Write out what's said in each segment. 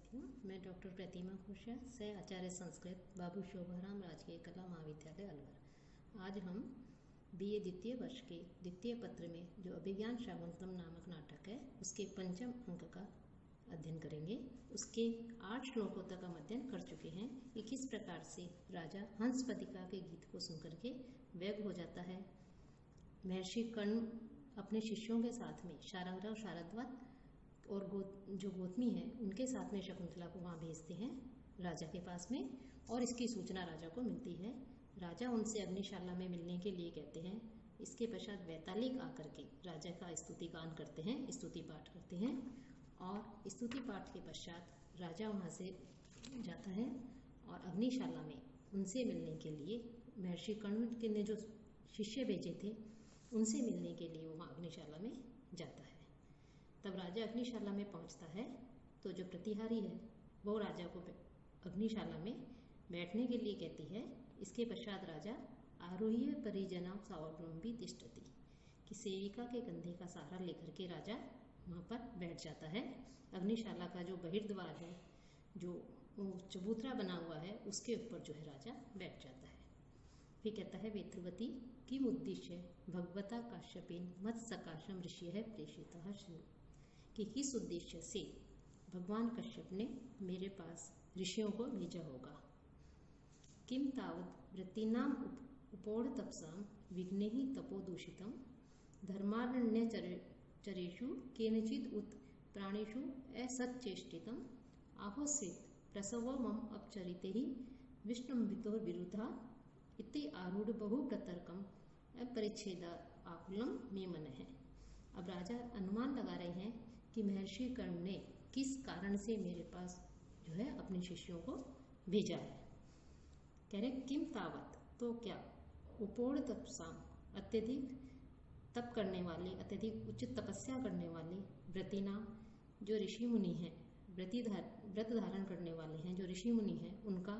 साथियों, मैं डॉक्टर प्रतिमा खुशिया, सह आचार्य संस्कृत बाबू शोभाराम राजकीय कला महाविद्यालय अलवर। आज हम बीए द्वितीय वर्ष के द्वितीय पत्र में जो अभिज्ञान शाकुंतलम नामक नाटक है उसके पंचम अंक का अध्ययन करेंगे। उसके 8 श्लोकों तक हम अध्ययन कर चुके हैं कि किस प्रकार से राजा हंसपदिका के गीत को सुनकर के व्यग्र हो जाता है। महर्षि कर्ण अपने शिष्यों के साथ में शारंगधर शारद्वत और जो गौतमी है उनके साथ में शकुंतला को वहाँ भेजते हैं राजा के पास में, और इसकी सूचना राजा को मिलती है। राजा उनसे अग्निशाला में मिलने के लिए कहते हैं। इसके पश्चात वैतालिक आकर के राजा का स्तुति गान करते हैं, स्तुति पाठ करते हैं, और स्तुति पाठ के पश्चात राजा वहाँ से जाता है और अग्निशाला में उनसे मिलने के लिए महर्षि कर्ण के ने जो शिष्य भेजे थे उनसे मिलने के लिए वहाँ अग्निशाला में जाता है। तब राजा अग्निशाला में पहुंचता है तो जो प्रतिहारी है वो राजा को अग्निशाला में बैठने के लिए कहती है। इसके पश्चात राजा आरोह्य परिजना स्वावलंबी तिष्ठति कि सेविका के कंधे का सहारा लेकर के राजा वहाँ पर बैठ जाता है। अग्निशाला का जो बहिर्द्वार है, जो चबूतरा बना हुआ है, उसके ऊपर जो है राजा बैठ जाता है। फिर कहता है वेत्रवती किम उद्देश्य भगवता काश्यपेन मत सकाशम ऋषि है प्रेषिता शिव कि किस उद्देश्य से भगवान कश्यप ने मेरे पास ऋषियों को भेजा होगा। किम तावत वृत्तिनाम उपोढ़ तपसाम विघ्नेहि तपोदूषितम धर्मारण्य चरेषु केनचिद उत प्राणेषु असच्चेष्टितम आहोस्वित प्रसव मम अपचरिते ही विष्णुम्बितो विरुद्धा इति आरूढ़ बहु प्रतर्कम अपरिच्छेदा आकुलम में मन है। अब राजा अनुमान लगा रहे हैं कि महर्षि कर्ण ने किस कारण से मेरे पास जो है अपने शिष्यों को भेजा है। कह रहे किम तावत, तो क्या, उपोढ़ तपसाम, अत्यधिक तप करने वाले, अत्यधिक उच्च तपस्या करने वाले, व्रतिना जो ऋषि मुनि हैं, व्रत धारण करने वाले हैं जो ऋषि मुनि हैं, उनका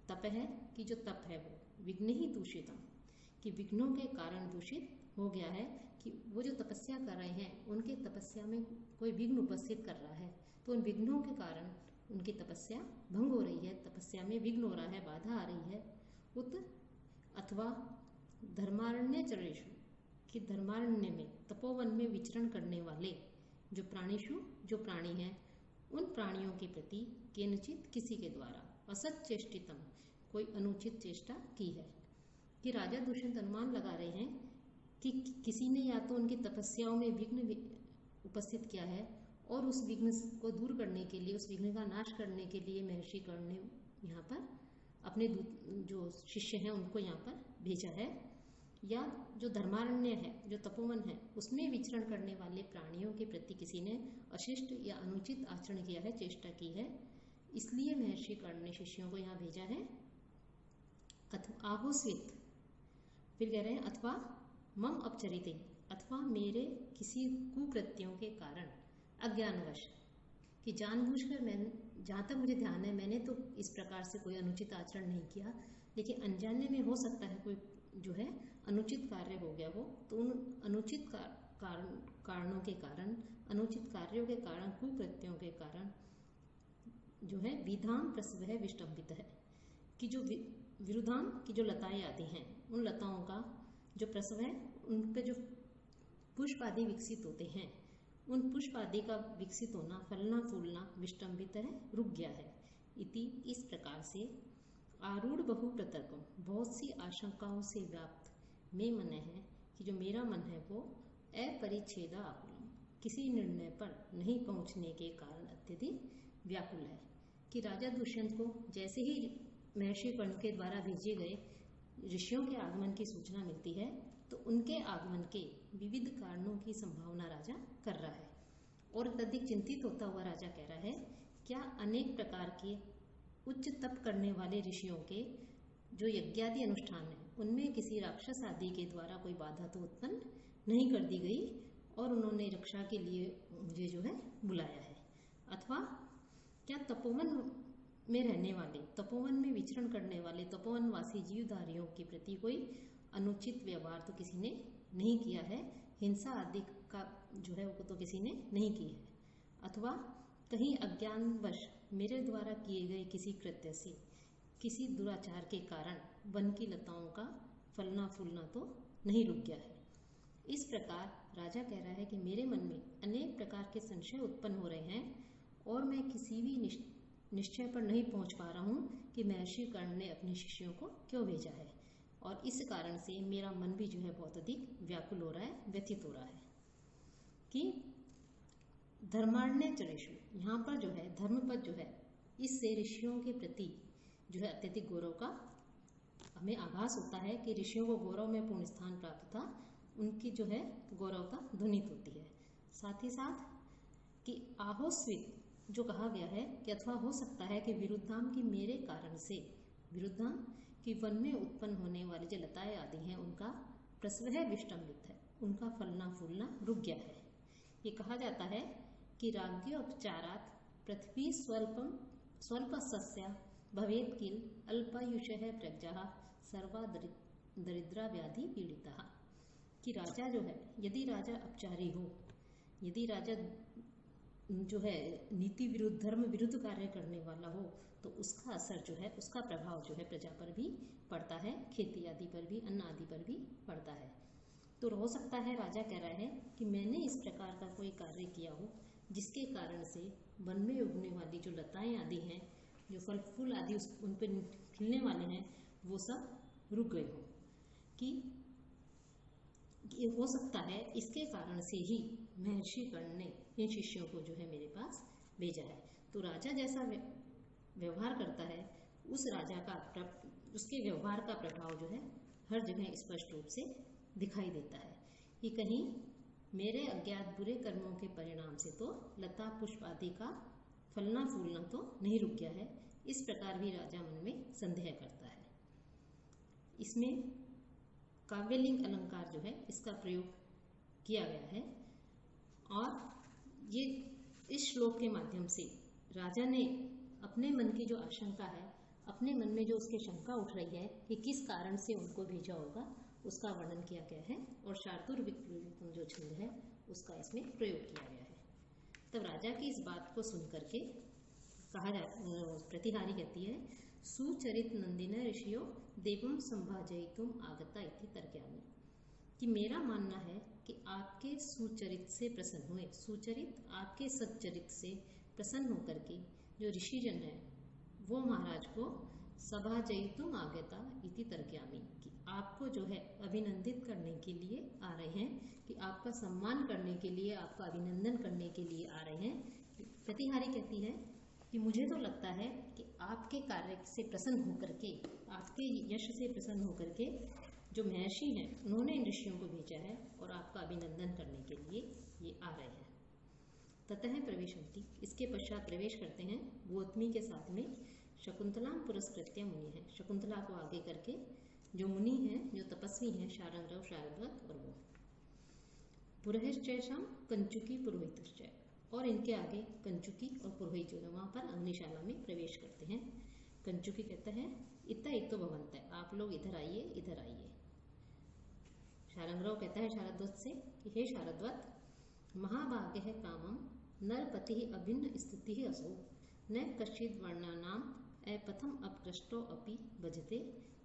तप है कि जो तप है वो विघ्न ही दूषितम कि विघ्नों के कारण दूषित हो गया है, कि वो जो तपस्या कर रहे हैं उनके तपस्या में कोई विघ्न उपस्थित कर रहा है, तो उन विघ्नों के कारण उनकी तपस्या भंग हो रही है, तपस्या में विघ्न हो रहा है, बाधा आ रही है। उत अथवा धर्मारण्य चरेषु कि धर्मारण्य में, तपोवन में विचरण करने वाले जो प्राणीषु जो प्राणी हैं, उन प्राणियों के प्रति केनचित किसी के द्वारा असच्चेष्टितम कोई अनुचित चेष्टा की है। कि राजा दुष्यंत अनुमान लगा रहे हैं कि किसी ने या तो उनकी तपस्याओं में विघ्न उपस्थित किया है, और उस विघ्न को दूर करने के लिए, उस विघ्न का नाश करने के लिए महर्षि कर्ण ने यहाँ पर अपने जो शिष्य हैं उनको यहाँ पर भेजा है, या जो धर्मारण्य है, जो तपोवन है, उसमें विचरण करने वाले प्राणियों के प्रति किसी ने अशिष्ट या अनुचित आचरण किया है, चेष्टा की है, इसलिए महर्षि कर्ण ने शिष्यों को यहाँ भेजा है। आहोस्वित, फिर कह रहे हैं अथवा मम अपचरिते, अथवा मेरे किसी कुकृत्यों के कारण अज्ञानवश, कि जानबूझकर मैं, जहाँ तक मुझे ध्यान है मैंने तो इस प्रकार से कोई अनुचित आचरण नहीं किया, लेकिन अनजाने में हो सकता है कोई जो है अनुचित कार्य हो गया हो, तो उन अनुचित कारणों के कारण, अनुचित कार्यों के कारण, कुकृत्यों के कारण जो है विधाम प्रसव है विष्टम्बित है कि जो विरुद्धाम की जो लताएं आदि हैं, उन लताओं का जो प्रसव है, उन पे जो पुष्प आदि विकसित होते हैं, उन पुष्प आदि का विकसित होना, फलना फूलना विष्टम्बित है, रुक गया है। इति इस प्रकार से आरूढ़ बहु प्रतर्कम, बहुत सी आशंकाओं से व्याप्त में मन है कि जो मेरा मन है वो अपरिच्छेदा आकुलम, किसी निर्णय पर नहीं पहुंचने के कारण अत्यधिक व्याकुल है। कि राजा दुष्यंत को जैसे ही महर्षि कर्ण के द्वारा भेजे गए ऋषियों के आगमन की सूचना मिलती है, तो उनके आगमन के विविध कारणों की संभावना राजा कर रहा है, और अत्यधिक चिंतित होता हुआ राजा कह रहा है क्या अनेक प्रकार के उच्च तप करने वाले ऋषियों के जो यज्ञादि अनुष्ठान है उनमें किसी राक्षस आदि के द्वारा कोई बाधा तो उत्पन्न नहीं कर दी गई, और उन्होंने रक्षा के लिए मुझे जो है बुलाया है। अथवा क्या तपोवन में रहने वाले, तपोवन में विचरण करने वाले तपोवनवासी जीवधारियों के प्रति कोई अनुचित व्यवहार तो किसी ने नहीं किया है, हिंसा आदि का जो है वो तो किसी ने नहीं की है। अथवा कहीं अज्ञानवश मेरे द्वारा किए गए किसी कृत्य से, किसी दुराचार के कारण वन की लताओं का फलना फूलना तो नहीं रुक गया है। इस प्रकार राजा कह रहा है कि मेरे मन में अनेक प्रकार के संशय उत्पन्न हो रहे हैं और मैं किसी भी निश्चय पर नहीं पहुंच पा रहा हूं कि महर्षि कर्ण ने अपने शिष्यों को क्यों भेजा है, और इस कारण से मेरा मन भी जो है बहुत अधिक व्याकुल हो रहा है, व्यथित हो रहा है। कि धर्माण्य चरेशु, यहाँ पर जो है धर्मपद जो है, इससे ऋषियों के प्रति जो है अत्यधिक गौरव का हमें आभास होता है कि ऋषियों को गौरव में पूर्ण स्थान प्राप्त था, उनकी जो है गौरवता ध्वनित होती है। साथ ही साथ कि आहोस्वित जो कहा गया है कि अथवा हो सकता है कि विरुद्धाम की मेरे कारण से, विरुद्धाम कि वन में उत्पन्न होने वाली जो लताएं आदि हैं उनका प्रसवह विष्टम्बित है, उनका फलना फूलना रुक गया है। ये कहा जाता है कि राज्योपचारात् पृथ्वी स्वल्प सस्या भवेत् किल अल्पायुषः प्रजाः सर्वा दरिद्रा व्याधि पीड़िता। कि राजा जो है, यदि राजा अपचारी हो, यदि राजा जो है नीति विरुद्ध धर्म विरुद्ध कार्य करने वाला हो, तो उसका असर जो है, उसका प्रभाव जो है प्रजा पर भी पड़ता है, खेती आदि पर भी, अन्न आदि पर भी पड़ता है। तो हो सकता है राजा कह रहा है कि मैंने इस प्रकार का कोई कार्य किया हो जिसके कारण से वन में उगने वाली जो लताएं आदि हैं, जो फल फूल आदि उन पर खिलने वाले हैं, वो सब रुक गए हो। कि ये हो सकता है इसके कारण से ही महर्षि कर्ण ने इन शिष्यों को जो है मेरे पास भेजा है। तो राजा जैसा व्यवहार करता है, उस राजा का उसके व्यवहार का प्रभाव जो है हर जगह स्पष्ट रूप से दिखाई देता है कि कहीं मेरे अज्ञात बुरे कर्मों के परिणाम से तो लता पुष्प आदि का फलना फूलना तो नहीं रुक गया है। इस प्रकार भी राजा मन में संदेह करता है। इसमें काव्यलिंग अलंकार जो है इसका प्रयोग किया गया है, और ये इस श्लोक के माध्यम से राजा ने अपने मन की जो आशंका है, अपने मन में जो उसकी शंका उठ रही है कि किस कारण से उनको भेजा होगा, उसका वर्णन किया गया है और शार्दूल विक्रम जो छंद है उसका इसमें प्रयोग किया गया है। तब राजा की इस बात को सुन करके प्रतिहारी कहती है, सुचरित नंदिन ऋषियो देवम संभाजयितुम आगता इति तर्कयामि। कि मेरा मानना है कि आपके सुचरित से प्रसन्न हुए, सुचरित आपके सच्चरित से प्रसन्न होकर के जो ऋषिजन है वो महाराज को सभाजयितुम आगता इति तर्कयामि, कि आपको जो है अभिनंदित करने के लिए आ रहे हैं, कि आपका सम्मान करने के लिए, आपका अभिनंदन करने के लिए आ रहे हैं। प्रतिहारी कहती है कि मुझे तो लगता है कि आपके कार्य से प्रसन्न होकर के, आपके यश से प्रसन्न होकर के जो महर्षि हैं उन्होंने इन ऋषियों को भेजा है और आपका अभिनंदन करने के लिए ये आ रहे हैं। ततः प्रवेशन्ति, इसके पश्चात प्रवेश करते हैं गौतमी के साथ में शकुंतलाम पुरस्कृत्य मुनि है। शकुंतला को आगे करके जो मुनि हैं, जो तपस्वी हैं, शारंग्रव, शारद्वत और वो पुरोहितश्चैषां कंचुकी पुरोहितश्च, और इनके आगे कंचुकी और पुरोहित जो है वहाँ पर अग्निशाला में प्रवेश करते हैं। कंचुकी कहता है इतना इतो भवंत है, आप लोग इधर आइए, इधर आइए। शारंग्रव कहता है शारद्वत से कि हे शारद्वत, महाभाग्य है कामम नरपति अभिन्न स्थिति असौ न कश्चिद वर्णानाम अपथम अपकृष्टो अपि भजते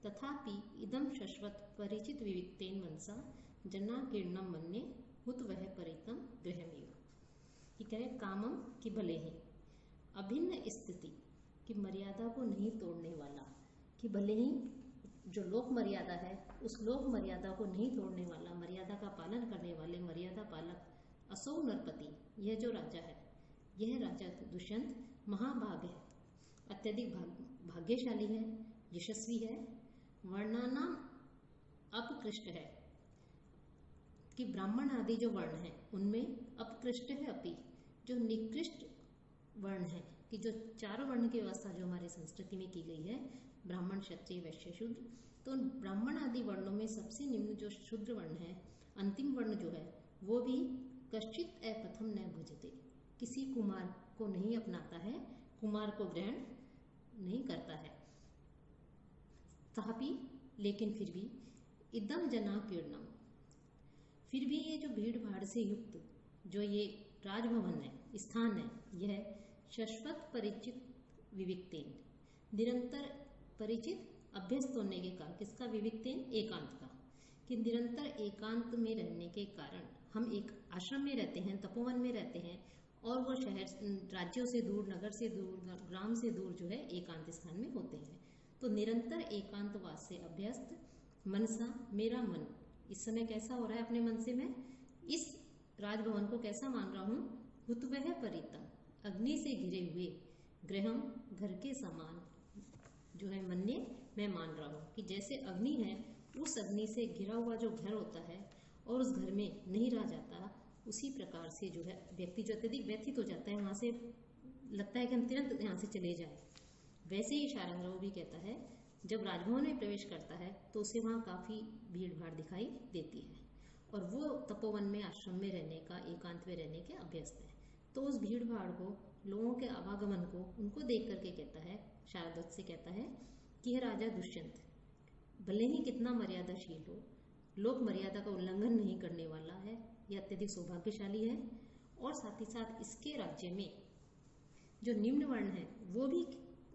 तथापि इदम शश्वत परिचित विविक्तेन मनसा जनाकीर्णम मन्ये हुत वह परितम गृहमेव। कि कह रहे कामम की भले ही, अभिन्न स्थिति की मर्यादा को नहीं तोड़ने वाला, कि भले ही जो लोक मर्यादा है उस लोक मर्यादा को नहीं तोड़ने वाला, मर्यादा का पालन करने वाले मर्यादा पालक असौ नरपति, यह जो राजा है, यह राजा दुष्यंत महाभाग है, अत्यधिक भाग्यशाली है, यशस्वी है, वर्णानाम अपकृष्ट है, कि ब्राह्मण आदि जो वर्ण हैं उनमें अपकृष्ट है, अपि जो निकृष्ट वर्ण है, कि जो चारों वर्ण की व्यवस्था जो हमारी संस्कृति में की गई है, ब्राह्मण, क्षत्रिय, वैश्य, शूद्र, तो ब्राह्मण आदि वर्णों में सबसे निम्न जो शूद्र वर्ण है, अंतिम वर्ण जो है, वो भी कश्चित अपथम न भुजते, किसी कुमार को नहीं अपनाता है, कुमार को ग्रहण नहीं करता है। तथापि लेकिन फिर भी इदम जनाकीर्णम, फिर भी ये जो भीड़ भाड़ से युक्त जो ये राजभवन है, स्थान है, यह शाश्वत परिचित विविक्तेन, निरंतर परिचित अभ्यस्त होने के कारण, किसका विविक्तेन, एकांत का, कि निरंतर एकांत में रहने के कारण हम एक आश्रम में रहते हैं, तपोवन में रहते हैं, और वो शहर राज्यों से दूर, नगर से दूर, ग्राम से दूर जो है एकांत स्थान में होते हैं। तो निरंतर एकांतवास से अभ्यस्त मनसा, मेरा मन इस समय कैसा हो रहा है अपने मन से, मैं इस राजभवन को कैसा मान रहा हूँ, हुतवह परितम, अग्नि से घिरे हुए, गृहम, घर के समान जो है मन्ये, मैं मान रहा हूँ कि जैसे अग्नि है, उस अग्नि से घिरा हुआ जो घर होता है और उस घर में नहीं रह जाता, उसी प्रकार से जो है व्यक्ति जो अत्यधिक व्यथित हो जाता है, वहाँ से लगता है कि हम तुरंत यहाँ से चले जाएं। वैसे ही शारंगराव भी कहता है, जब राजभवन में प्रवेश करता है तो उसे वहाँ काफ़ी भीड़ भाड़ दिखाई देती है, और वो तपोवन में, आश्रम में रहने का, एकांत में रहने के अभ्यस्त है। तो उस भीड़ भाड़ को, लोगों के आवागमन को, उनको देख करके कहता है, शारदत्त से कहता है कि यह राजा दुष्यंत भले ही कितना मर्यादाशील हो, लोक मर्यादा का उल्लंघन नहीं करने वाला है, यह अत्यधिक सौभाग्यशाली है, और साथ ही साथ इसके राज्य में जो निम्न वर्ण है वो भी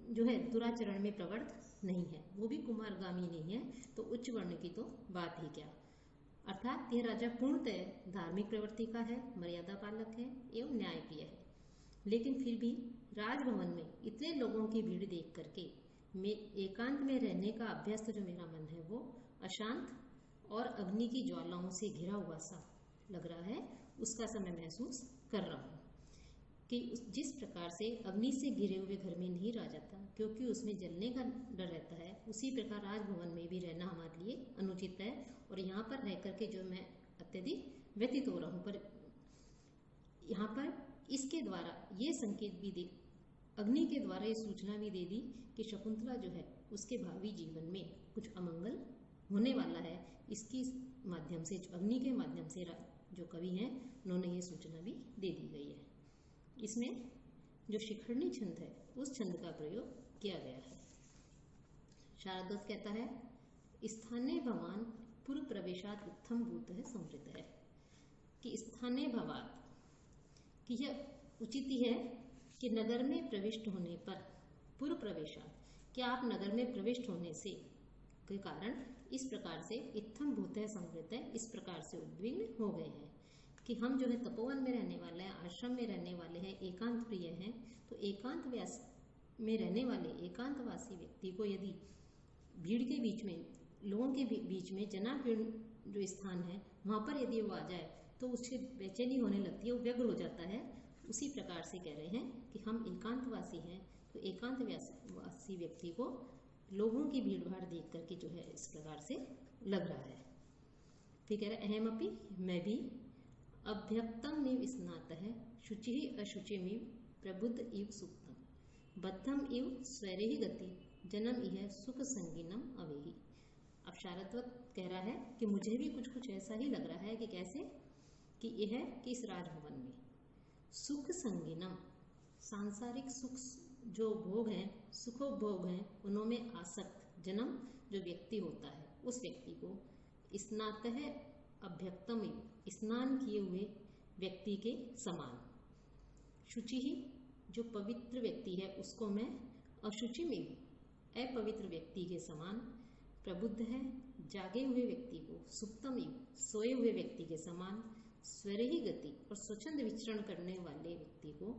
जो है दुराचरण में प्रवृत्त नहीं है, वो भी कुमारगामी नहीं है, तो उच्च वर्ण की तो बात ही क्या। अर्थात यह राजा पूर्णतः धार्मिक प्रवृत्ति का है, मर्यादा पालक है एवं न्यायप्रिय है। लेकिन फिर भी राजभवन में इतने लोगों की भीड़ देख करके मैं एकांत में रहने का अभ्यस्त जो मेरा मन है वो अशांत और अग्नि की ज्वालाओं से घिरा हुआ सा लग रहा है, उसका सा मैं महसूस कर रहा हूँ कि जिस प्रकार से अग्नि से घिरे हुए घर में नहीं रह जाता क्योंकि उसमें जलने का डर रहता है, उसी प्रकार राजभवन में भी रहना हमारे लिए अनुचित है, और यहाँ पर रह करके जो मैं अत्यधिक व्यतीत हो रहा हूँ। पर यहाँ पर इसके द्वारा ये संकेत भी दे, अग्नि के द्वारा ये सूचना भी दे दी कि शकुंतला जो है उसके भावी जीवन में कुछ अमंगल होने वाला है। इसकी माध्यम से, अग्नि के माध्यम से जो कवि हैं उन्होंने ये सूचना भी दे दी गई है। इसमें जो शिखरणी छंद है उस छंद का प्रयोग किया गया है। शारदत्त कहता है, स्थाने भवान पूर्व प्रवेशात इत्थम भूत है समृद्ध है, कि स्थाने भवात, कि यह उचित ही है कि नगर में प्रविष्ट होने पर, पूर्व प्रवेशात, कि आप नगर में प्रविष्ट होने से के कारण इस प्रकार से इत्थम भूत है समृद्ध है, इस प्रकार से उद्विग्न हो गए हैं कि हम जो है तपोवन में रहने वाले हैं, आश्रम में रहने वाले हैं, एकांत प्रिय हैं। तो एकांत व्यास में रहने वाले एकांतवासी व्यक्ति को यदि भीड़ के बीच में, लोगों के बीच में, जनाकीर्ण जो स्थान है वहाँ पर यदि वो आ जाए तो उससे बेचैनी होने लगती है, वो व्यग्र हो जाता है। उसी प्रकार से कह रहे हैं कि हम एकांतवासी हैं, तो एकांतवासी व्यक्ति को लोगों की भीड़ भाड़ देख करके जो है इस प्रकार से लग रहा है। फिर कह रहे हैं, अहमपि, मैं भी, अभ्यक्तम मिव स्नातः शुचि अशुचिमिव प्रबुद्ध इव सुप्तम, बद्धम इव स्वैरेहि गति जन्म इह सुख संगीनम अवेहि। अब शारदत्त कह रहा है कि मुझे भी कुछ कुछ ऐसा ही लग रहा है कि कैसे, कि यह कि इस राजभवन में सुख संगीनम, सांसारिक सुख जो भोग हैं, सुखोपभोग हैं, उनमें आसक्त जन्म जो व्यक्ति होता है, उस व्यक्ति को स्नातः अभ्यक्तम, स्नान किए हुए व्यक्ति के समान, शुचि ही, जो पवित्र व्यक्ति है उसको मैं अशुचि में, अपवित्र व्यक्ति के समान, प्रबुद्ध है, जागे हुए व्यक्ति को सुप्तम, सोए हुए व्यक्ति के समान, स्वैरेहि गति, और स्वच्छंद विचरण करने वाले व्यक्ति को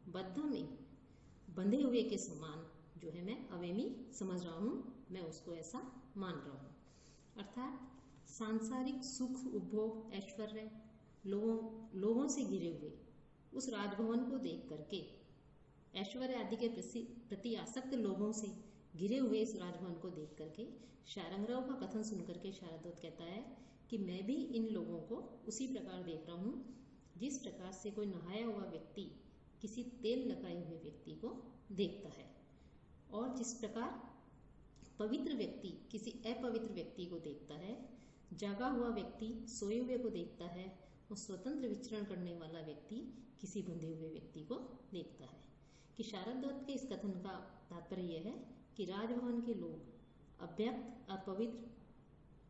बद्धम, बंधे हुए के समान जो है मैं अवेमी समझ रहा हूँ, मैं उसको ऐसा मान रहा हूँ। अर्थात सांसारिक सुख, उपभोग, ऐश्वर्य, लोगों से घिरे हुए उस राजभवन को देख करके, ऐश्वर्य आदि के प्रति आसक्त लोगों से घिरे हुए इस राजभवन को देख करके, शारंगराव का कथन सुनकर के शारदत्त कहता है कि मैं भी इन लोगों को उसी प्रकार देख रहा हूँ जिस प्रकार से कोई नहाया हुआ व्यक्ति किसी तेल लगाए हुए व्यक्ति को देखता है, और जिस प्रकार पवित्र व्यक्ति किसी अपवित्र व्यक्ति को देखता है, जागा हुआ व्यक्ति सोए हुए को देखता है, और स्वतंत्र विचरण करने वाला व्यक्ति किसी बंधे हुए व्यक्ति को देखता है। कि शारदत्त के इस कथन का तात्पर्य यह है कि राजभवन के लोग अव्यक्त, अपवित्र,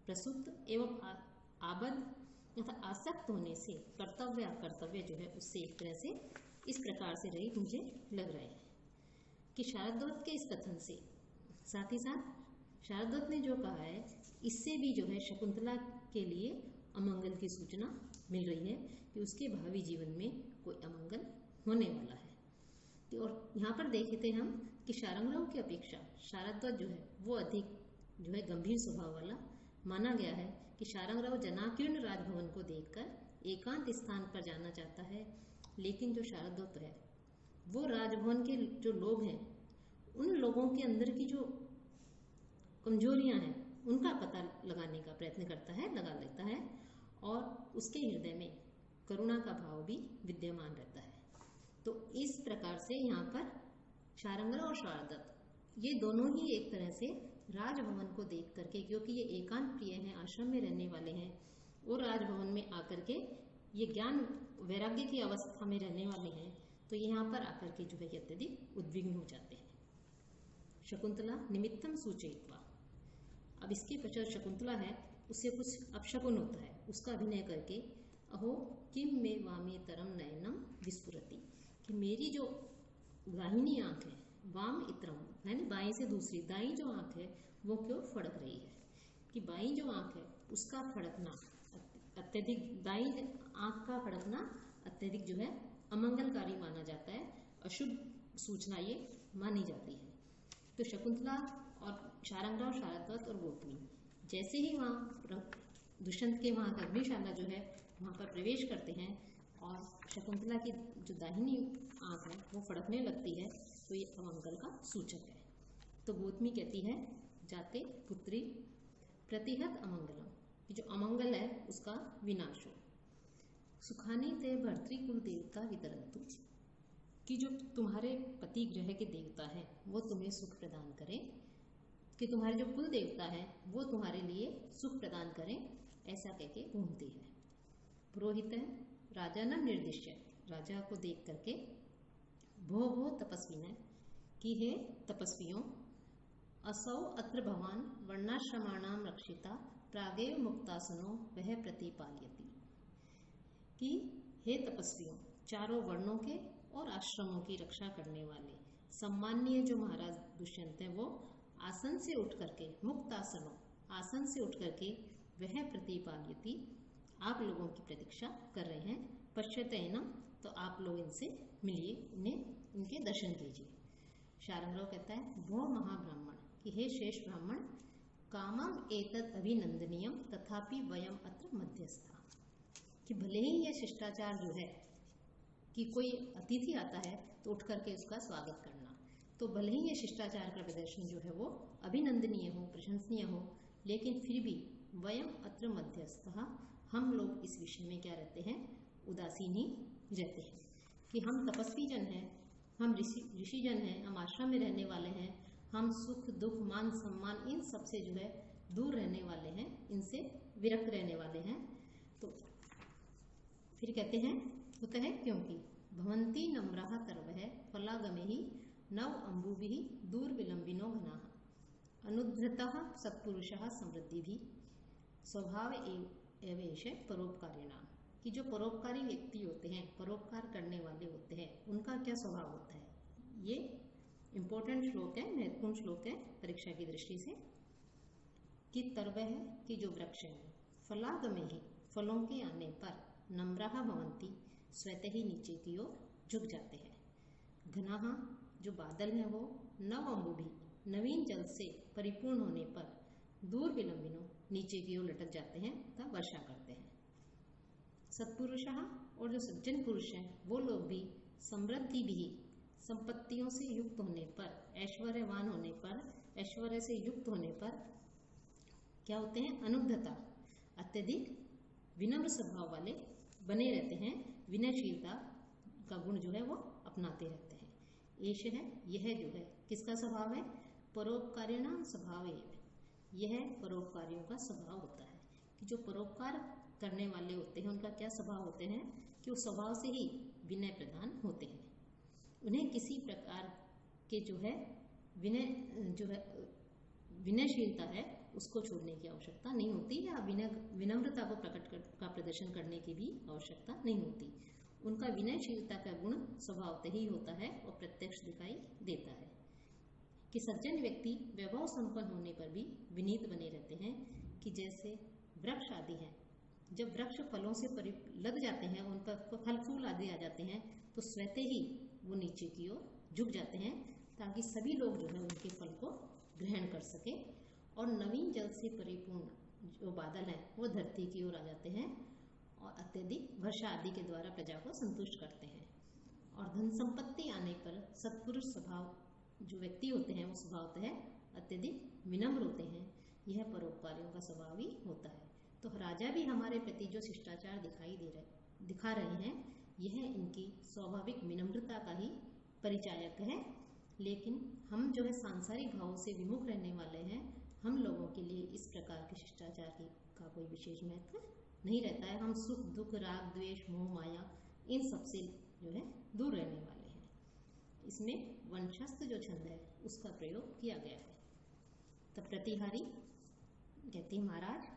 प्रसुप्त एवं आबद्ध तथा आसक्त होने से कर्तव्य अकर्तव्य जो है उससे एक तरह से इस प्रकार से रहित मुझे लग रहा है कि शारदोत के इस कथन से साथ ही साथ शारदोत ने जो कहा है इससे भी जो है शकुंतला के लिए अमंगल की सूचना मिल रही है कि उसके भावी जीवन में कोई अमंगल होने वाला है। तो और यहाँ पर देखते हम कि शारंगराव की अपेक्षा शारदोत जो है वो अधिक जो है गंभीर स्वभाव वाला माना गया है कि शारंगराव जनाकीर्ण राजभवन को देखकर एकांत स्थान पर जाना चाहता है, लेकिन जो शारदोत है वो राजभवन के जो लोग हैं उन लोगों के अंदर की जो कमजोरियां हैं उनका पता लगाने का प्रयत्न करता है, लगा लेता है, और उसके हृदय में करुणा का भाव भी विद्यमान रहता है। तो इस प्रकार से यहाँ पर शारंगराव और शारदत्त ये दोनों ही एक तरह से राजभवन को देख करके, क्योंकि ये एकांत प्रिय हैं, आश्रम में रहने वाले हैं और राजभवन में आकर के ये ज्ञान वैराग्य की अवस्था में रहने वाले हैं, तो यहाँ पर आकर के जो है अत्यधिक उद्विग्न हो जाते हैं। शकुंतला निमित्तम सूचयित्वा, अब इसके पश्चात शकुंतला है उससे कुछ अपशकुन होता है, उसका अभिनय करके अहो किम में वामे तरम नयनम विस्फुरति, कि मेरी जो दाहिनी आंख है वाम इतरम यानी बाएं से दूसरी दाई जो आंख है वो क्यों फड़क रही है, कि बाई जो आंख है उसका फड़कना अत्यधिक, दाई आंख का फड़कना अत्यधिक जो है अमंगलकारी माना जाता है, अशुभ सूचना ये मानी जाती है। तो शकुंतला और शारंगराव, शारदत्त और गोपनी जैसे ही वहाँ दुष्यंत के वहाँ अग्निशाला जो है वहाँ पर प्रवेश करते हैं और शकुंतला की जो दाहिनी आंख है वो फड़कने लगती है, तो ये अमंगल का सूचक है। तो गौतमी कहती है जाते पुत्री प्रतिहत अमंगलम, कि जो अमंगल है उसका विनाश हो। सुखानी ते भर्तृकुल देवता वितरंतु, कि जो तुम्हारे पति ग्रह के देवता हैं वो तुम्हें सुख प्रदान करें, कि तुम्हारे जो कुल देवता हैं वो तुम्हारे लिए सुख प्रदान करें, ऐसा कहके घूमती है। पुरोहित है राजा न निर्दिश्य, राजा को देख करके भो भो तपस्वी ने, कि हे तपस्वियों असौ अत्र भवान वर्णाश्रमाणाम रक्षिता प्रागेव मुक्तासनो वह प्रतिपालयति, कि हे तपस्वियों चारों वर्णों के और आश्रमों की रक्षा करने वाले सम्माननीय जो महाराज दुष्यंत है वो आसन से उठ करके, मुक्त आसनों आसन से उठ करके वह प्रतिपालयति आप लोगों की प्रतीक्षा कर रहे हैं, पश्यतेन तो आप लोग इनसे मिलिए, इन्हें इनके दर्शन कीजिए। शारंगराव कहता है भो महाब्राह्मण, कि हे शेष ब्राह्मण कामम एतत् अभिनंदनीयम तथापि वयम अत्र मध्यस्था, कि भले ही यह शिष्टाचार जो है कि कोई अतिथि आता है तो उठ करके उसका स्वागत करना, तो भले ही यह शिष्टाचार का प्रदर्शन जो है वो अभिनंदनीय हो, प्रशंसनीय हो, लेकिन फिर भी वयम अत्र मध्यस्थ, हम लोग इस विषय में क्या रहते हैं, उदासीन ही रहते हैं, कि हम तपस्वी जन हैं, हम ऋषि जन हैं, हम आश्रम में रहने वाले हैं, हम सुख दुख मान सम्मान इन सब से जो है दूर रहने वाले हैं, इनसे विरक्त रहने वाले हैं। तो फिर कहते हैं होता है क्योंकि भवंती नम्राः तरवः फलागमे ही नव अम्बुभिः दूर विलंबिनो घनाः अनुद्धृतः सत्पुरुषः समृद्धि भी स्वभाव एवेश परोपकारिणाम, कि जो परोपकारी व्यक्ति होते हैं, परोपकार करने वाले होते हैं, उनका क्या स्वभाव होता है। ये इम्पोर्टेंट श्लोक है, महत्वपूर्ण श्लोक है परीक्षा की दृष्टि से। कि तरवः है कि जो वृक्ष है, फलागमे ही फलों के आने पर, नम्राः भवंती स्वतः ही नीचे की ओर झुक जाते हैं, घनाः जो बादल है वो नव अम्बुभी नवीन जल से परिपूर्ण होने पर, दूर विलंबिनो नीचे की ओर लटक जाते हैं तथा वर्षा करते हैं। सत्पुरुषः और जो सज्जन पुरुष हैं वो लोग भी समृद्धि भी संपत्तियों से युक्त होने पर, ऐश्वर्यवान होने पर, ऐश्वर्य से युक्त होने पर क्या होते हैं, अनुग्धता अत्यधिक विनम्र स्वभाव वाले बने रहते हैं, विनयशीलता का गुण जो है वो अपनाते रहते हैं। एष है यह जो है किसका स्वभाव है, परोपकारिणाम स्वभाव, यह परोपकारियों का स्वभाव होता है। कि जो परोपकार करने वाले होते हैं उनका क्या स्वभाव होते हैं, कि वो स्वभाव से ही विनय प्रधान होते हैं, उन्हें किसी प्रकार के जो है विनयशीलता है उसको छोड़ने की आवश्यकता नहीं होती, या विनम्रता को का प्रदर्शन करने की भी आवश्यकता नहीं होती। उनका विनयशीलता का गुण स्वभावतः ही होता है और प्रत्यक्ष दिखाई देता है कि सज्जन व्यक्ति वैभव संपन्न होने पर भी विनीत बने रहते हैं, कि जैसे वृक्ष आदि हैं, जब वृक्ष फलों से लग जाते हैं, उन पर फल फूल आदि आ जाते हैं, तो स्वतः ही वो नीचे की ओर झुक जाते हैं ताकि सभी लोग जो है उनके फल को ग्रहण कर सके। और नवीन जल से परिपूर्ण जो बादल हैं वो धरती की ओर आ जाते हैं और अत्यधिक वर्षा आदि के द्वारा प्रजा को संतुष्ट करते हैं। और धन संपत्ति आने पर सत्पुरुष स्वभाव जो व्यक्ति होते हैं वो स्वभावतः अत्यधिक विनम्र होते हैं। यह परोपकारियों का स्वभाव ही होता है। तो राजा भी हमारे प्रति जो शिष्टाचार दिखा रहे हैं, यह इनकी स्वाभाविक विनम्रता का ही परिचायक है। लेकिन हम जो है सांसारिक भावों से विमुख रहने वाले हैं, हम लोगों के लिए इस प्रकार के शिष्टाचार का कोई विशेष महत्व नहीं रहता है। हम सुख दुख राग द्वेष मोह माया इन सब से जो है दूर रहने वाले हैं। इसमें वंशस्थ जो छंद है उसका प्रयोग किया गया है। तब प्रतिहारी कहती महाराज,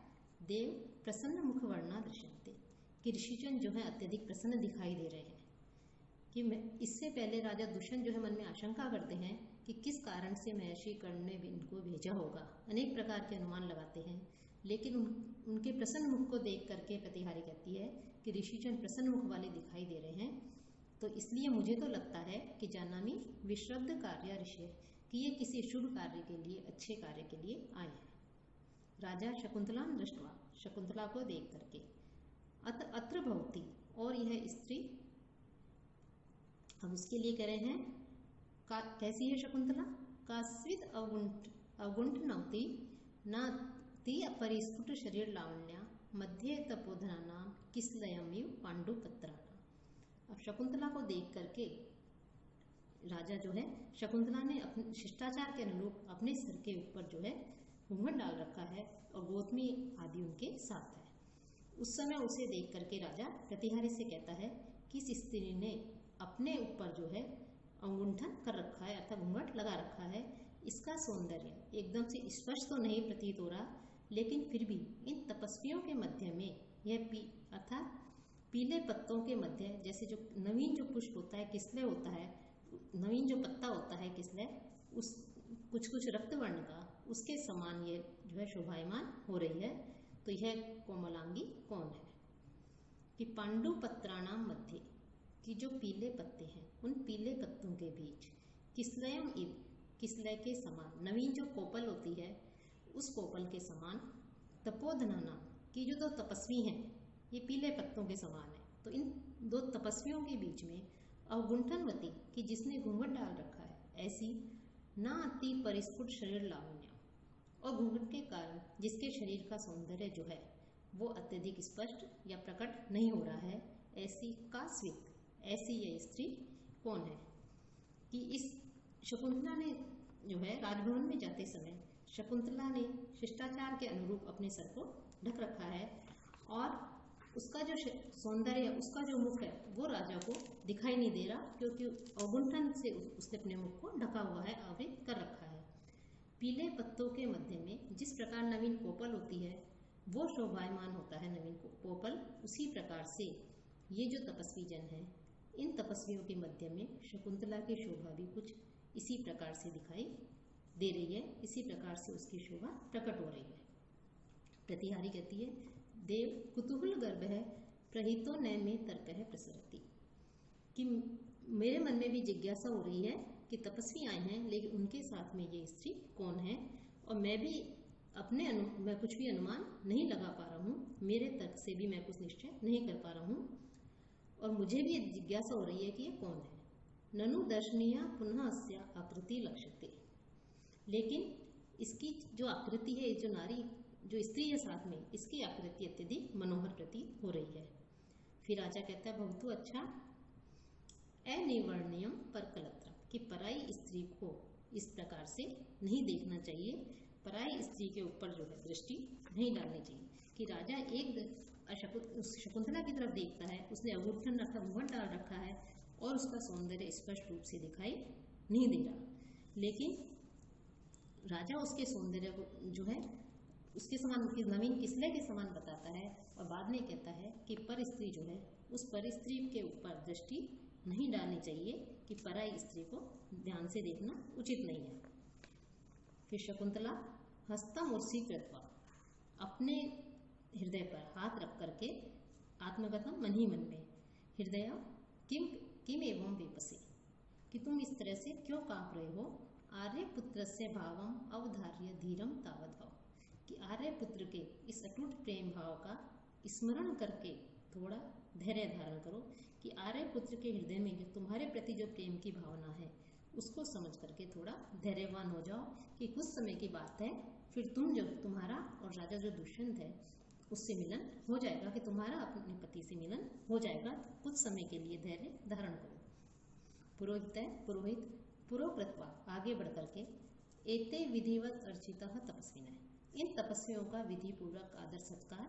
देव प्रसन्न मुख वर्णा दृश्यन्ते, कि ऋषिजन जो है अत्यधिक प्रसन्न दिखाई दे रहे हैं। कि इससे पहले राजा दुष्यंत जो है मन में आशंका करते हैं कि किस कारण से महर्षि कर्ण ने इनको भेजा होगा, अनेक प्रकार के अनुमान लगाते हैं। लेकिन उनके प्रसन्न मुख को देख करके प्रतिहारी कहती है कि ऋषिजन प्रसन्न मुख वाले दिखाई दे रहे हैं, तो इसलिए मुझे तो लगता है कि जानामि विश्रद्ध कार्य ऋषि, कि ये किसी शुभ कार्य के लिए, अच्छे कार्य के लिए आए हैं। राजा शकुंतला दृष्टवा, शकुंतला को देख करके, अत्र भवती, और यह स्त्री, हम इसके लिए कह रहे हैं कैसी है शकुंतला, कास्विद अवगुंठ नवती नाति अपरिस्फुट शरीर लावण्या मध्य तपोधना किसलयमिव पांडुपत्राणा। अब शकुंतला को देख करके राजा जो है, शकुंतला ने अपने शिष्टाचार के अनुरूप अपने सिर के ऊपर जो है घूंघट डाल रखा है और गौतमी आदि उनके साथ है। उस समय उसे देख करके राजा प्रतिहारी से कहता है कि इस स्त्री ने अपने ऊपर जो है अंगुंठन कर रखा है, अर्थात घूंघट लगा रखा है। इसका सौंदर्य एकदम से स्पष्ट तो नहीं प्रतीत हो रहा, लेकिन फिर भी इन तपस्वियों के मध्य में यह अर्थात पीले पत्तों के मध्य, जैसे जो नवीन जो पुष्प होता है, किसले होता है, नवीन जो पत्ता होता है किसले, उस कुछ रक्त वर्ण का, उसके समान ये जो है शोभायमान हो रही है। तो यह कोमलांगी कौन है? कि पांडु पत्राणाम मध्य, कि जो पीले पत्ते हैं उन पीले पत्तों के बीच किसलयम इव, किसलय के समान, नवीन जो कोपल होती है उस कोपल के समान, तपोधनाना, कि जो दो तपस्वी हैं ये पीले पत्तों के समान है। तो इन दो तपस्वियों के बीच में अवगुंठनवती, कि जिसने घूंघट डाल रखा है, ऐसी ना अति परिस्फुट शरीर लावण्य, और घूंघट के कारण जिसके शरीर का सौंदर्य जो है वो अत्यधिक स्पष्ट या प्रकट नहीं हो रहा है, ऐसी कास्विक, ऐसी यह स्त्री कौन है? कि इस शकुंतला ने जो है राजभवन में जाते समय शकुंतला ने शिष्टाचार के अनुरूप अपने सर को ढक रखा है और उसका जो सौंदर्य, उसका जो मुख है वो राजा को दिखाई नहीं दे रहा, क्योंकि अवगुंठन से उसने अपने मुख को ढका हुआ है, आवृत कर रखा है। पीले पत्तों के मध्य में जिस प्रकार नवीन कोपल होती है वो शोभायमान होता है नवीन कोपल, उसी प्रकार से ये जो तपस्वी जन है, इन तपस्वियों के मध्य में शकुंतला की शोभा भी कुछ इसी प्रकार से दिखाई दे रही है, इसी प्रकार से उसकी शोभा प्रकट हो रही है। प्रतिहारी कहती है, देव कुतूहल गर्भ है प्रहितो न में तर्क है प्रसरती, कि मेरे मन में भी जिज्ञासा हो रही है कि तपस्वी आए हैं, लेकिन उनके साथ में ये स्त्री कौन है, और मैं भी मैं कुछ भी अनुमान नहीं लगा पा रहा हूँ, मेरे तर्क से भी मैं कुछ निश्चय नहीं कर पा रहा हूँ, और मुझे भी जिज्ञासा हो रही है कि ये कौन है। ननु दर्शनीय पुनः अस्या आकृति लक्ष्यते, लेकिन इसकी जो आकृति है, जो नारी जो स्त्री है साथ में, इसकी आकृति अत्यधिक मनोहर प्रतीत हो रही है। फिर राजा कहता है, बहुतु अच्छा अनिवर्ण्यम पर कलत्रम, कि पराई स्त्री को इस प्रकार से नहीं देखना चाहिए, पराई स्त्री के ऊपर जो है दृष्टि नहीं डालनी चाहिए। कि राजा एक शकुंतला की तरफ देखता है, उसने अंगूठन अर्थात घूंघट डाल रखा है और उसका सौंदर्य स्पष्ट रूप से दिखाई नहीं दे रहा, लेकिन राजा उसके सौंदर्य को जो है उसके समान, नवीन किसले के समान बताता है, और बाद में कहता है कि पर स्त्री जो है उस परिस्त्री के ऊपर दृष्टि नहीं डालनी चाहिए कि पराई स्त्री को ध्यान से देखना उचित नहीं है। फिर शकुंतला हस्तम उर्सी कृत्वा, अपने हृदय पर हाथ रख करके आत्मगतम मन ही मन में, हृदय किम किम एवं वेपसी, कि तुम इस तरह से क्यों कांप रहे हो। आर्य पुत्र से भावम अवधार्य धीरम तावत भाव, कि आर्य पुत्र के इस अटूट प्रेम भाव का स्मरण करके थोड़ा धैर्य धारण करो, कि आर्य पुत्र के हृदय में जो तुम्हारे प्रति जो प्रेम की भावना है उसको समझ करके थोड़ा धैर्यवान हो जाओ, कि कुछ समय की बात है, फिर तुम्हारा और राजा जो दुष्यंत है उससे मिलन हो जाएगा, कि तुम्हारा अपने पति से मिलन हो जाएगा, तो कुछ समय के लिए धैर्य धारण करो। पुरोहित पुरोकृत्वा, आगे बढ़ करके, एते विधिवत अर्चितः तपस्विनः, इन तपस्वियों का विधि पूर्वक आदर सत्कार,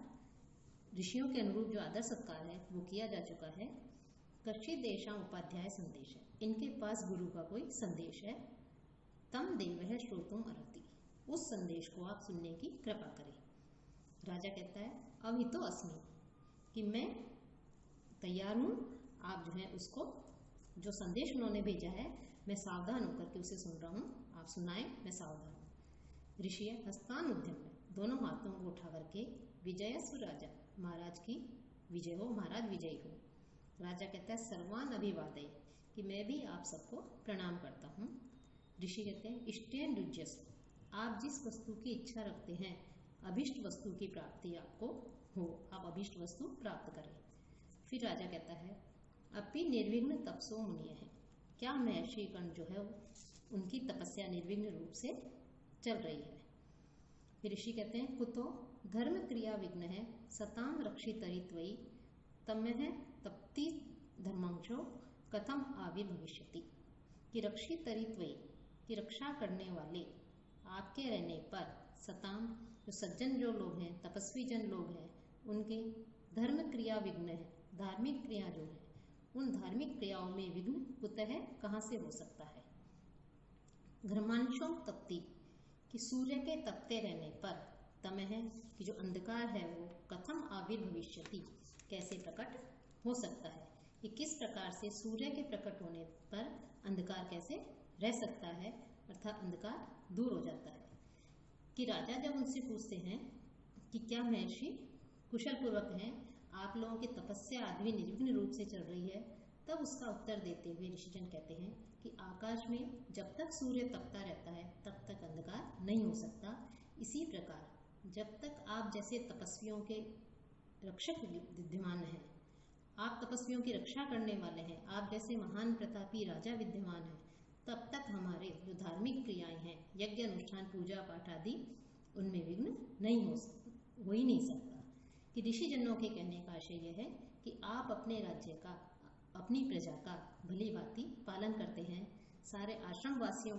ऋषियों के अनुरूप जो आदर सत्कार है वो किया जा चुका है। कश्चित् देशां उपाध्याय संदेश है, इनके पास गुरु का कोई संदेश है। तम देवः श्रोतुम अर्हति, उस संदेश को आप सुनने की कृपा करें। राजा कहता है अभी तो अस्मि, कि मैं तैयार हूँ, आप जो है उसको जो संदेश उन्होंने भेजा है मैं सावधान होकर के उसे सुन रहा हूँ, आप सुनाएं, मैं सावधान हूँ। ऋषि हस्तान उद्यम में, दोनों हाथों को उठा करके, विजय सुराजा, महाराज की विजय हो, महाराज विजयी हो। राजा कहता है सर्वान अभिवादय, कि मैं भी आप सबको प्रणाम करता हूँ। ऋषि कहते हैं इष्टेन युज्यस्व, आप जिस वस्तु की इच्छा रखते हैं अभिष्ट वस्तु की प्राप्ति आपको हो, आप अभिष्ट वस्तु प्राप्त करें। फिर राजा कहता है अपि निर्विघ्न तपसो मुनिय है, क्या महर्षि गण जो है उनकी तपस्या निर्विघ्न रूप से चल रही है। फिर ऋषि कहते हैं कुतो धर्म क्रिया विघ्न है सताम रक्षितरित्वयि तमह तप्ति धर्मांशो कथम आविर्भविष्यति, कि रक्षितरित्वयि, कि रक्षा करने वाले आपके रहने पर, सताम जो सज्जन जो लोग हैं, तपस्वी जन लोग हैं, उनके धर्म क्रिया विघ्न है, धार्मिक क्रिया जो है उन धार्मिक क्रियाओं में विघ्न कुतः है, कहाँ से हो सकता है। घर्मांशों तप्ति, कि सूर्य के तपते रहने पर, तमह कि जो अंधकार है वो कथम आविर्भविष्यति, कैसे प्रकट हो सकता है, कि किस प्रकार से सूर्य के प्रकट होने पर अंधकार कैसे रह सकता है, अर्थात अंधकार दूर हो जाता है। कि राजा जब उनसे पूछते हैं कि क्या महर्षि कुशल पूर्वक हैं, आप लोगों की तपस्या आदि निर्विघ्न रूप से चल रही है, तब उसका उत्तर देते हुए ऋषिजन कहते हैं कि आकाश में जब तक सूर्य तपता रहता है तब तक अंधकार नहीं हो सकता। इसी प्रकार जब तक आप जैसे तपस्वियों के रक्षक विद्यमान हैं, आप तपस्वियों की रक्षा करने वाले हैं, आप जैसे महान प्रतापी राजा विद्यमान हैं, तब तक हमारे जो धार्मिक क्रियाएं हैं, यज्ञ अनुष्ठान पूजा पाठ आदि, उनमें विघ्न नहीं हो ही नहीं सकता। कि ऋषि जनों के कहने का आशय यह है कि आप अपने राज्य का, अपनी प्रजा का भली भांति पालन करते हैं, सारे आश्रम वासियों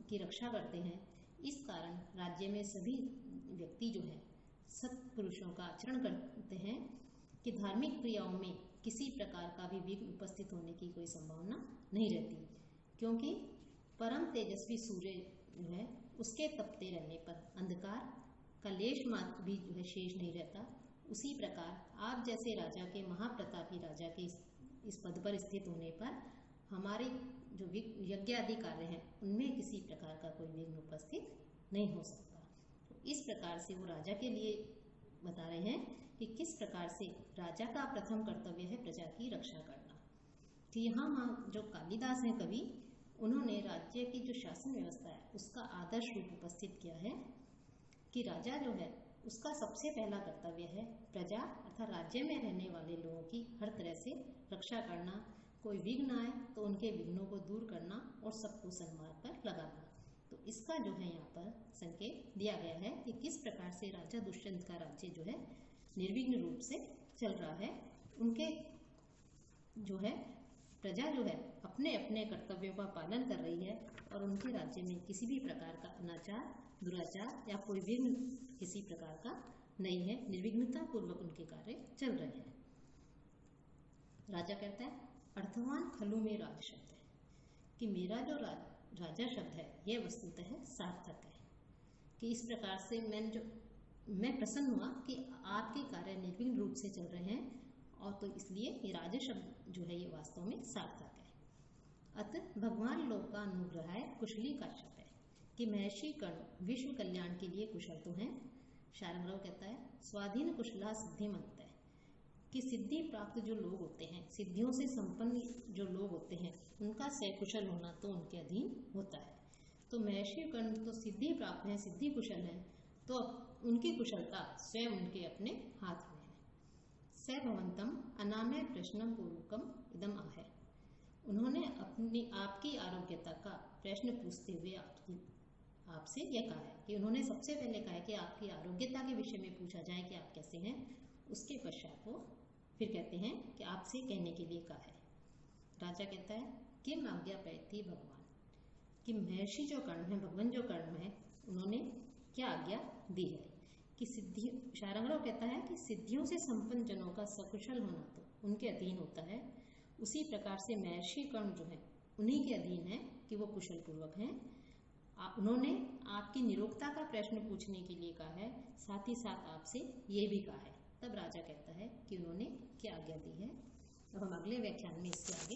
की रक्षा करते हैं। इस कारण राज्य में सभी व्यक्ति जो है सत्पुरुषों का आचरण करते हैं, कि धार्मिक क्रियाओं में किसी प्रकार का भी विघ्न उपस्थित होने की कोई संभावना नहीं रहती, क्योंकि परम तेजस्वी सूर्य जो है उसके तपते रहने पर अंधकार का लेश मात्र भी जो है शेष नहीं रहता। उसी प्रकार आप जैसे राजा के, महाप्रतापी राजा के इस पद पर स्थित होने पर हमारे जो यज्ञ आदि कार्य हैं उनमें किसी प्रकार का कोई विघ्न उपस्थित नहीं हो सकता। तो इस प्रकार से वो राजा के लिए बता रहे हैं कि किस प्रकार से राजा का प्रथम कर्तव्य है प्रजा की रक्षा करना। तो यहाँ जो कालिदास हैं कवि, उन्होंने राज्य की जो शासन व्यवस्था है उसका आदर्श रूप उपस्थित किया है, कि राजा जो है उसका सबसे पहला कर्तव्य है प्रजा अर्थात राज्य में रहने वाले लोगों की हर तरह से रक्षा करना, कोई विघ्न आए तो उनके विघ्नों को दूर करना और सबको सन्मार्ग पर लगाना। तो इसका जो है यहाँ पर संकेत दिया गया है कि किस प्रकार से राजा दुष्यंत का राज्य जो है निर्विघ्न रूप से चल रहा है। उनके जो है प्रजा जो है अपने अपने कर्तव्यों का पालन कर रही है और उनके राज्य में किसी भी प्रकार का अनाचार, दुराचार या कोई विघ्न किसी प्रकार का नहीं है, निर्विघ्नता पूर्वक उनके कार्य चल रहे हैं। राजा कहता है अर्थवान खलु में राज शब्द है, कि मेरा जो राजा शब्द है यह वस्तुतः सार्थक है, कि इस प्रकार से मैं प्रसन्न हुआ कि आपके कार्य निर्विघ्न रूप से चल रहे हैं और तो इसलिए ये राजा शब्द जो है ये वास्तव में सार्थक है। अतः भगवान लोक का अनुग्रह है कुशली का शब्द है कि महर्षि कर्ण विश्व कल्याण के लिए कुशल तो हैं। शारंगराव कहता है स्वाधीन कुशला सिद्धि मंत है कि सिद्धि प्राप्त जो लोग होते हैं, सिद्धियों से संपन्न जो लोग होते हैं, उनका सकुशल होना तो उनके अधीन होता है। तो महर्षि कर्ण तो सिद्धि प्राप्त हैं, सिद्धि कुशल हैं, तो उनकी कुशलता स्वयं उनके अपने हाथ में है। स भवंतम अनामय प्रश्नम पूर्वकम इदम आहे। उन्होंने अपनी आपकी आरोग्यता का प्रश्न पूछते हुए आपसे यह कहा है कि उन्होंने सबसे पहले कहा है कि आपकी आरोग्यता के विषय में पूछा जाए कि आप कैसे हैं। उसके पश्चात वो फिर कहते हैं कि आपसे कहने के लिए कहा है। राजा कहता है किम आज्ञा पैती भगवान, कि महर्षि जो कर्ण है, भगवान जो कर्ण है, उन्होंने क्या आज्ञा दी है कि सिद्धि। शारंगराव कहता है कि सिद्धियों से संपन्न जनों का सकुशल होना तो उनके अधीन होता है। उसी प्रकार से महर्षि कर्ण जो है उन्हीं के अधीन है कि वो कुशल पूर्वक हैं। उन्होंने आपकी निरोगता का प्रश्न पूछने के लिए कहा है, साथ ही साथ आपसे ये भी कहा है। तब राजा कहता है कि उन्होंने क्या आज्ञा दी है। अब हम अगले व्याख्यान में इससे आगे